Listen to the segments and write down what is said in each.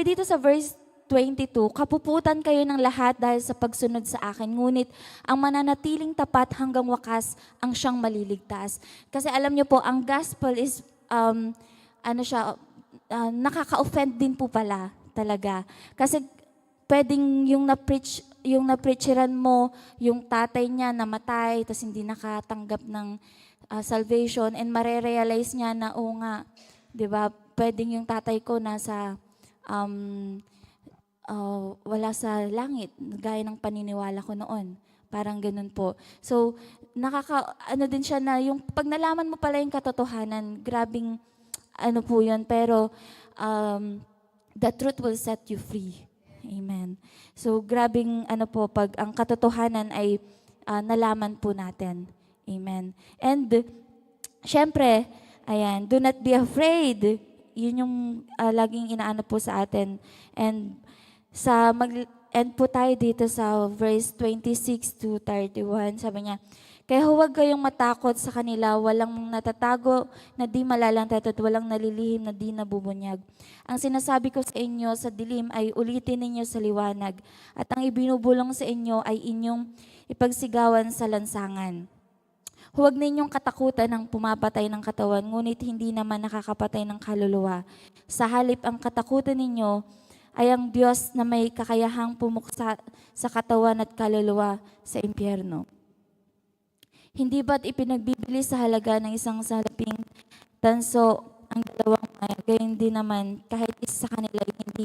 Sabi dito sa verse 22, kapuputan kayo ng lahat dahil sa pagsunod sa akin, ngunit ang mananatiling tapat hanggang wakas ang siyang maliligtas. Kasi alam niyo po, ang gospel is, ano siya, nakaka-offend din po pala talaga. Kasi pwedeng yung na-preacheran mo, yung tatay niya namatay, tapos hindi nakatanggap ng salvation, and marerealize niya na, oo nga, di ba, pwedeng yung tatay ko nasa, wala sa langit, gaya ng paniniwala ko noon. Parang ganun po. So, ano din siya na, yung pag nalaman mo pala yung katotohanan, grabing, ano po yun, pero, the truth will set you free. Amen. So, grabing ano po, pag ang katotohanan ay nalaman po natin. Amen. And, syempre, ayan, do not be afraid. Yun yung laging inaano po sa atin. And, mag-end po tayo dito sa verse 26 to 31. Sabi niya, kaya huwag kayong matakot sa kanila, walang natatago na di malalantat at walang nalilihim na di nabubunyag. Ang sinasabi ko sa inyo sa dilim ay ulitin ninyo sa liwanag, at ang ibinubulong sa inyo ay inyong ipagsigawan sa lansangan. Huwag ninyong katakutan ang pumapatay ng katawan, ngunit hindi naman nakakapatay ng kaluluwa. Sa halip, ang katakutan ninyo ay ang Diyos na may kakayahang pumuksa sa katawan at kaluluwa sa impyerno. Hindi ba't ipinagbibili sa halaga ng isang salaping tanso ang dalawang maya? Gayon din naman, kahit isa sa kanila ay hindi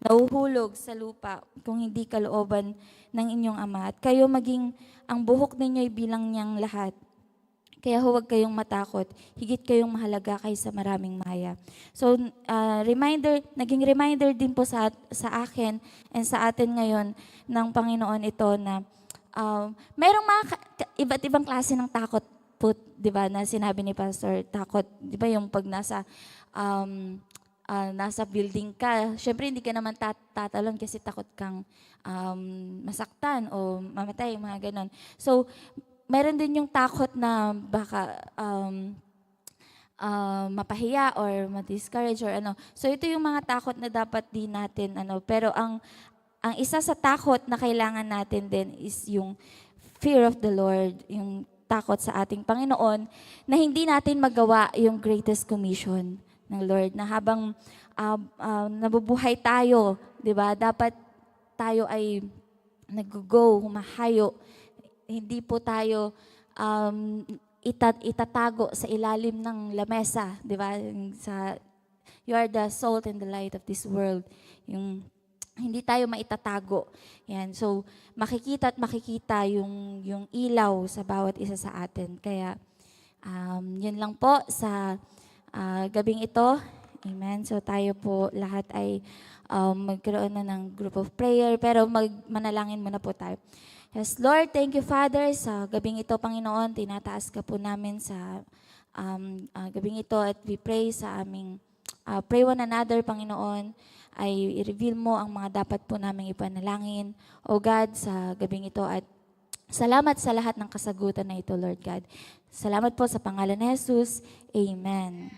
nauhulog sa lupa kung hindi kalooban ng inyong Ama. At kayo maging ang buhok ninyo ay bilang niyang lahat. Kaya huwag kayong matakot, higit kayong mahalaga kaysa maraming maya. So, naging reminder din po sa akin and sa atin ngayon ng Panginoon ito na mayroong mga iba't ibang klase ng takot po, di ba, na sinabi ni Pastor, takot, di ba, yung pag nasa building ka, syempre hindi ka naman tatalon kasi takot kang masaktan o mamatay, mga ganon. So, meron din yung takot na baka mapahiya or ma-discourage or ano. So, ito yung mga takot na dapat din natin, pero ang isa sa takot na kailangan natin din is yung fear of the Lord, yung takot sa ating Panginoon na hindi natin magawa yung greatest commission ng Lord, na habang nabubuhay tayo, di ba, dapat tayo ay nag-go, humahayo. Hindi po tayo itatago sa ilalim ng lamesa, di ba? You are the salt and the light of this world. Yung hindi tayo maitatago. Yan. So, makikita at makikita yung ilaw sa bawat isa sa atin. Kaya, yun lang po sa gabing ito. Amen. So, tayo po lahat ay magkaroon na ng group of prayer. Pero manalangin muna po tayo. Yes, Lord, thank you, Father, sa gabing ito, Panginoon. Tinataas ka po namin sa gabing ito at we pray sa aming pray one another, Panginoon, ay i-reveal mo ang mga dapat po naming ipanalangin, O God, sa gabing ito, at salamat sa lahat ng kasagutan na ito, Lord God. Salamat po sa pangalan ni Jesus. Amen.